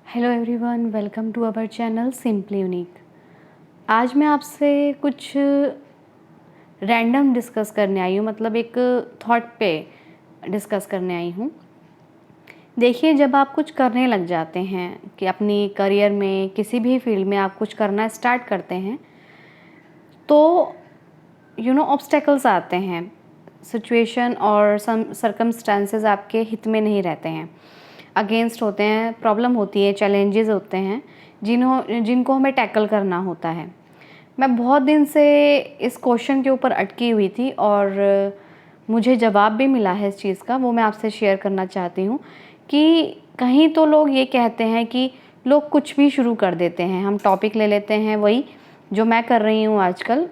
Hello everyone, welcome to our channel simply unique. आज मैं आपसे कुछ रैंडम डिस्कस करने आई हूँ, मतलब एक थॉट पे डिस्कस करने आई हूँ। देखिए, जब आप कुछ करने लग जाते हैं कि अपनी करियर में किसी भी फील्ड में आप कुछ करना स्टार्ट करते हैं तो ऑब्स्टेकल्स आते हैं। सिचुएशन और सर्कमस्टांसेस आपके हित में नहीं रहते हैं, अगेंस्ट होते हैं, प्रॉब्लम होती है, चैलेंजेस होते हैं जिनको हमें टैकल करना होता है। मैं बहुत दिन से इस क्वेश्चन के ऊपर अटकी हुई थी और मुझे जवाब भी मिला है इस चीज़ का, वो मैं आपसे शेयर करना चाहती हूँ। कि कहीं तो लोग ये कहते हैं कि लोग कुछ भी शुरू कर देते हैं। हम टॉपिक ले लेते हैं, वही जो मैं कर रही हूँ आजकल,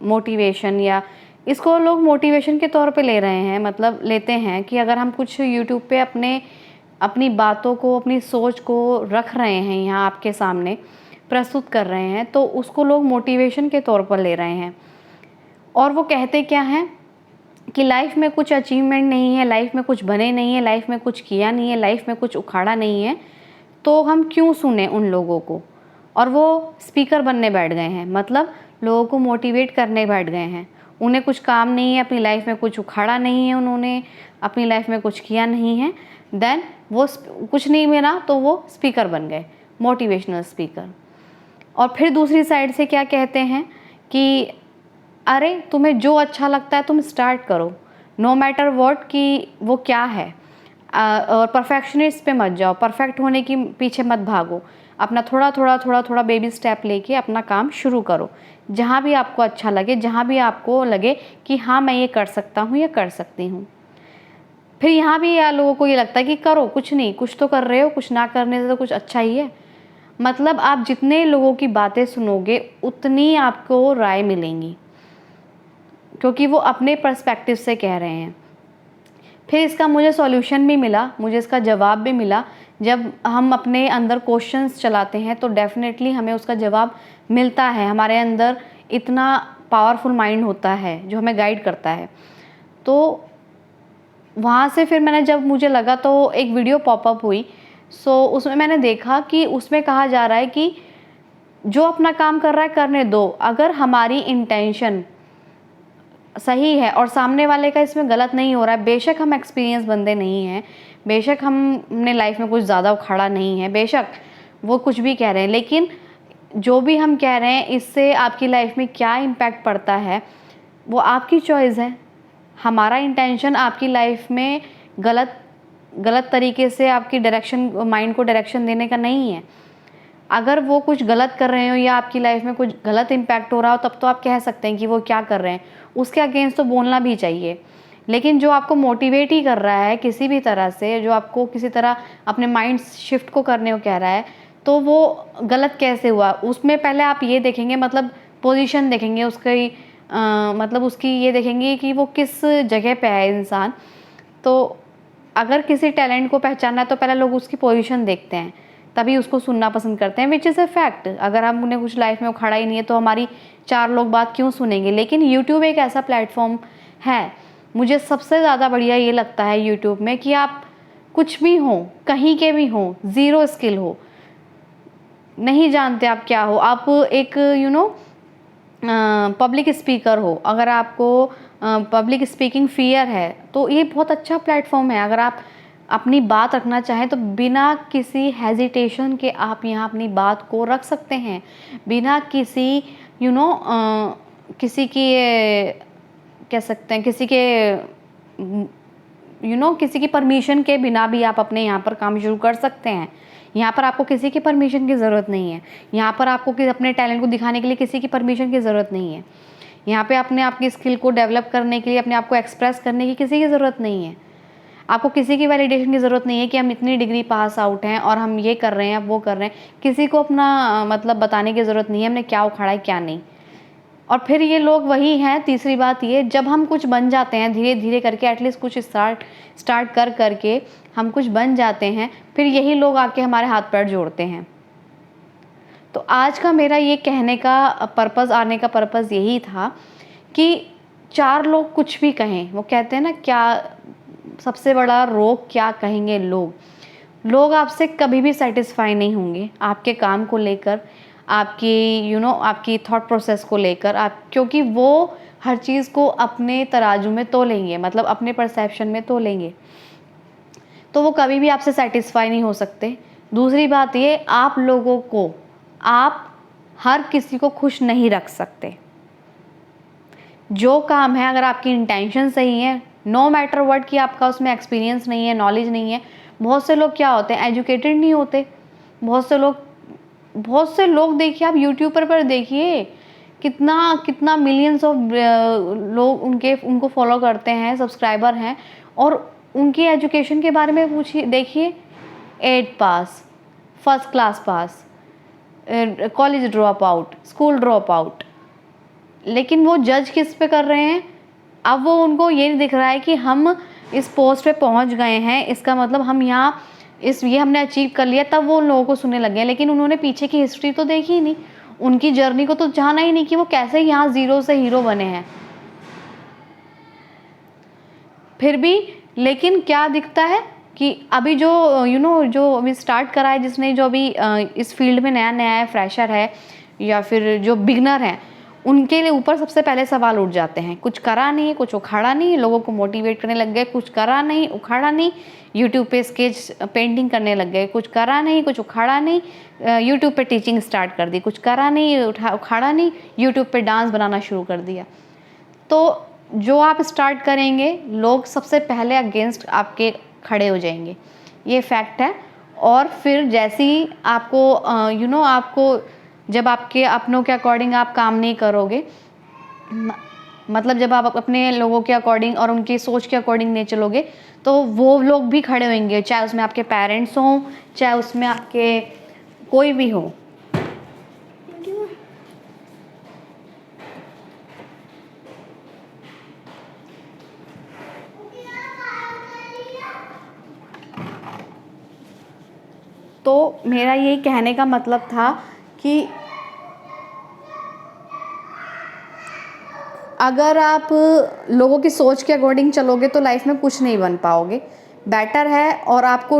मोटिवेशन, या इसको लोग मोटिवेशन के तौर पे ले रहे हैं, मतलब लेते हैं कि अगर हम कुछ यूट्यूब पे अपनी बातों को, अपनी सोच को रख रहे हैं, यहाँ आपके सामने प्रस्तुत कर रहे हैं, तो उसको लोग मोटिवेशन के तौर पर ले रहे हैं। और वो कहते क्या हैं कि लाइफ में कुछ अचीवमेंट नहीं है, लाइफ में कुछ बने नहीं है, लाइफ में कुछ किया नहीं है, लाइफ में कुछ उखाड़ा नहीं है, तो हम क्यों सुने उन लोगों को। और वो स्पीकर बनने बैठ गए हैं, मतलब लोगों को मोटिवेट करने बैठ गए हैं। उन्हें कुछ काम नहीं है, अपनी लाइफ में कुछ उखाड़ा नहीं है, उन्होंने अपनी लाइफ में कुछ किया नहीं है, देन वो कुछ नहीं मिला तो वो स्पीकर बन गए, मोटिवेशनल स्पीकर। और फिर दूसरी साइड से क्या कहते हैं कि अरे, तुम्हें जो अच्छा लगता है तुम स्टार्ट करो, नो मैटर व्हाट कि वो क्या है। और परफेक्शनिस्ट पे मत जाओ, परफेक्ट होने की पीछे मत भागो, अपना थोड़ा बेबी स्टेप लेके अपना काम शुरू करो। जहाँ भी आपको अच्छा लगे, जहाँ भी आपको लगे कि हाँ मैं ये कर सकता हूँ या कर सकती हूँ। फिर यहाँ भी यार लोगों को ये लगता है कि करो, कुछ नहीं, कुछ तो कर रहे हो, कुछ ना करने से तो कुछ अच्छा ही है। मतलब आप जितने लोगों की बातें सुनोगे उतनी आपको राय मिलेंगी, क्योंकि वो अपने पर्सपेक्टिव से कह रहे हैं। फिर इसका मुझे सॉल्यूशन भी मिला, मुझे इसका जवाब भी मिला। जब हम अपने अंदर क्वेश्चंस चलाते हैं तो डेफिनेटली हमें उसका जवाब मिलता है। हमारे अंदर इतना पावरफुल माइंड होता है जो हमें गाइड करता है। तो वहाँ से फिर मैंने, जब मुझे लगा, तो एक वीडियो पॉपअप हुई। सो उसमें मैंने देखा कि उसमें कहा जा रहा है कि जो अपना काम कर रहा है करने दो, अगर हमारी इंटेंशन सही है और सामने वाले का इसमें गलत नहीं हो रहा है। बेशक हम एक्सपीरियंस बंदे नहीं हैं, बेशक हमने लाइफ में कुछ ज़्यादा उखाड़ा नहीं है, बेशक वो कुछ भी कह रहे हैं, लेकिन जो भी हम कह रहे हैं इससे आपकी लाइफ में क्या इम्पैक्ट पड़ता है वो आपकी चॉइस है। हमारा इंटेंशन आपकी लाइफ में गलत तरीके से आपकी डायरेक्शन, माइंड को डायरेक्शन देने का नहीं है। अगर वो कुछ गलत कर रहे हो या आपकी लाइफ में कुछ गलत इम्पैक्ट हो रहा हो, तब तो आप कह सकते हैं कि वो क्या कर रहे हैं, उसके अगेंस्ट तो बोलना भी चाहिए। लेकिन जो आपको मोटिवेट ही कर रहा है किसी भी तरह से, जो आपको किसी तरह अपने माइंड शिफ्ट को करने को कह रहा है, तो वो गलत कैसे हुआ, उसमें पहले आप ये देखेंगे, मतलब पोजीशन देखेंगे उसकी, मतलब उसकी ये देखेंगे कि वो किस जगह पे है इंसान। तो अगर किसी टैलेंट को पहचानना है तो पहले लोग उसकी पोजीशन देखते हैं, तभी उसको सुनना पसंद करते हैं, विच इज़ अ फैक्ट। अगर हमने कुछ लाइफ में उखाड़ा ही नहीं है तो हमारी चार लोग बात क्यों सुनेंगे। लेकिन यूट्यूब एक ऐसा प्लेटफॉर्म है, मुझे सबसे ज़्यादा बढ़िया ये लगता है यूट्यूब में, कि आप कुछ भी हो, कहीं के भी हो, ज़ीरो स्किल हो, नहीं जानते आप क्या हो, आप एक पब्लिक स्पीकर हो, अगर आपको पब्लिक स्पीकिंग फियर है, तो ये बहुत अच्छा प्लेटफॉर्म है। अगर आप अपनी बात रखना चाहें तो बिना किसी हेजिटेशन के आप यहाँ अपनी बात को रख सकते हैं, बिना किसी किसी की कह सकते हैं, किसी के किसी की परमिशन के बिना भी आप अपने यहाँ पर काम शुरू कर सकते हैं। यहाँ पर आपको किसी की परमिशन की ज़रूरत नहीं है, यहाँ पर आपको अपने टैलेंट को दिखाने के लिए किसी की परमिशन की ज़रूरत नहीं है, यहाँ पे अपने आप की स्किल को डेवलप करने के लिए, अपने आप को एक्सप्रेस करने की किसी की ज़रूरत नहीं है। आपको किसी की वैलिडेशन की ज़रूरत नहीं है कि हम इतनी डिग्री पास आउट हैं और हम ये कर रहे हैं, वो कर रहे हैं। किसी को अपना मतलब बताने की ज़रूरत नहीं है हमने क्या उखाड़ा है क्या नहीं। और फिर ये लोग वही हैं, तीसरी बात ये, जब हम कुछ बन जाते हैं धीरे धीरे करके, एटलीस्ट कुछ स्टार्ट करके हम कुछ बन जाते हैं, फिर यही लोग आके हमारे हाथ पैर जोड़ते हैं। तो आज का मेरा ये कहने का पर्पज़, आने का पर्पज़ यही था कि चार लोग कुछ भी कहें, वो कहते हैं ना, क्या सबसे बड़ा रोग क्या कहेंगे लोग, लोग आपसे कभी भी सेटिस्फाई नहीं होंगे आपके काम को लेकर, आपकी आपकी थॉट प्रोसेस को लेकर, आप क्योंकि वो हर चीज़ को अपने तराजू में तोलेंगे, मतलब अपने परसेप्शन में तोलेंगे, तो वो कभी भी आपसे सेटिस्फाई नहीं हो सकते। दूसरी बात ये, आप लोगों को, आप हर किसी को खुश नहीं रख सकते। जो काम है, अगर आपकी इंटेंशन सही है, नो मैटर व्हाट कि आपका उसमें एक्सपीरियंस नहीं है, नॉलेज नहीं है। बहुत से लोग क्या होते हैं, एजुकेटेड नहीं होते। बहुत से लोग देखिए, आप यूट्यूब पर देखिए, कितना कितना मिलियंस ऑफ लोग उनको फॉलो करते हैं, सब्सक्राइबर हैं, और उनकी एजुकेशन के बारे में पूछिए, देखिए 8 pass, first class pass, college drop out, school drop out, लेकिन वो जज किस पे कर रहे हैं? अब वो उनको ये नहीं दिख रहा है कि हम इस पोस्ट पे पहुंच गए हैं, इसका मतलब हम यहाँ ये हमने अचीव कर लिया, तब वो उन लोगों को सुनने लगे हैं। लेकिन उन्होंने पीछे की हिस्ट्री तो देखी ही नहीं, उनकी जर्नी को तो जाना ही नहीं कि वो कैसे यहाँ ज़ीरो से हीरो बने हैं। फिर भी लेकिन क्या दिखता है कि अभी जो जो अभी स्टार्ट करा है, जिसने जो अभी इस फील्ड में नया नया है, फ्रेशर है या फिर जो बिगनर हैं, उनके लिए ऊपर सबसे पहले सवाल उठ जाते हैं। कुछ करा नहीं, कुछ उखाड़ा नहीं, लोगों को मोटिवेट करने लग गए, कुछ करा नहीं, उखाड़ा नहीं, यूट्यूब पे स्केच पेंटिंग करने लग गए, कुछ करा नहीं, कुछ उखाड़ा नहीं, यूट्यूब पे टीचिंग स्टार्ट कर दी, कुछ करा नहीं, उखाड़ा नहीं, यूट्यूब पे डांस बनाना शुरू कर दिया। तो जो आप स्टार्ट करेंगे, लोग सबसे पहले अगेंस्ट आपके खड़े हो जाएंगे, ये फैक्ट है। और फिर जैसे ही आपको आपको जब आपके अपनों के अकॉर्डिंग आप काम नहीं करोगे, मतलब जब आप अपने लोगों के अकॉर्डिंग और उनकी सोच के अकॉर्डिंग नहीं चलोगे, तो वो लोग भी खड़े होंगे, चाहे उसमें आपके पेरेंट्स हों, चाहे उसमें आपके कोई भी हो। तो मेरा यही कहने का मतलब था कि अगर आप लोगों की सोच के अकॉर्डिंग चलोगे तो लाइफ में कुछ नहीं बन पाओगे। बेटर है, और आपको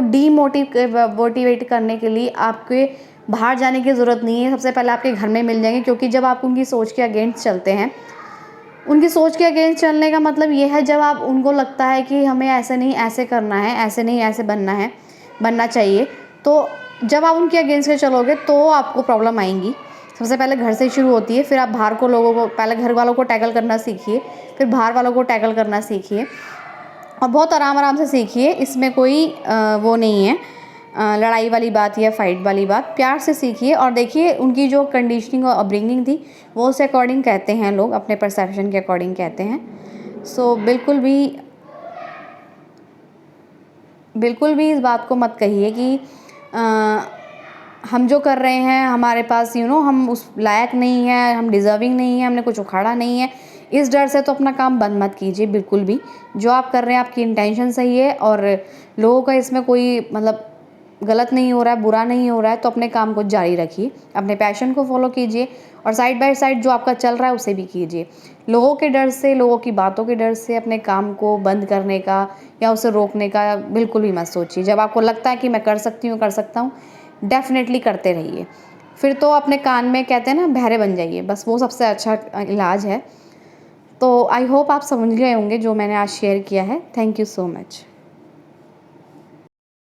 मोटिवेट करने के लिए आपके बाहर जाने की ज़रूरत नहीं है, सबसे पहले आपके घर में मिल जाएंगे। क्योंकि जब आप उनकी सोच के अगेंस्ट चलते हैं, उनकी सोच के अगेंस्ट चलने का मतलब ये है, जब आप उनको लगता है कि हमें ऐसे नहीं ऐसे करना है, ऐसे नहीं ऐसे बनना चाहिए, तो जब आप उनके अगेंस्ट में चलोगे तो आपको प्रॉब्लम आएंगी। सबसे पहले घर से शुरू होती है, फिर आप बाहर को लोगों को, पहले घर वालों को टैकल करना सीखिए, फिर बाहर वालों को टैकल करना सीखिए, और बहुत आराम आराम से सीखिए। इसमें कोई वो नहीं है लड़ाई वाली बात या फाइट वाली बात, प्यार से सीखिए। और देखिए, उनकी जो कंडीशनिंग और अपब्रिंगिंग थी, वो उस अकॉर्डिंग कहते हैं लोग, अपने परसेप्शन के अकॉर्डिंग कहते हैं। सो बिल्कुल भी इस बात को मत कहिए कि हम जो कर रहे हैं, हमारे पास हम उस लायक नहीं है, हम डिज़र्विंग नहीं है, हमने कुछ उखाड़ा नहीं है। इस डर से तो अपना काम बंद मत कीजिए बिल्कुल भी। जो आप कर रहे हैं, आपकी इंटेंशन सही है और लोगों का इसमें कोई मतलब गलत नहीं हो रहा है, बुरा नहीं हो रहा है, तो अपने काम को जारी रखिए, अपने पैशन को फॉलो कीजिए, और साइड बाय साइड जो आपका चल रहा है उसे भी कीजिए। लोगों के डर से, लोगों की बातों के डर से अपने काम को बंद करने का या उसे रोकने का बिल्कुल भी मत सोचिए। जब आपको लगता है कि मैं कर सकती हूँ, कर सकता हूँ, डेफिनेटली करते रहिए। फिर तो अपने कान में, कहते हैं ना, बहरे बन जाइए, बस वो सबसे अच्छा इलाज है। तो आई होप आप समझ गए होंगे जो मैंने आज शेयर किया है। Thank you so much.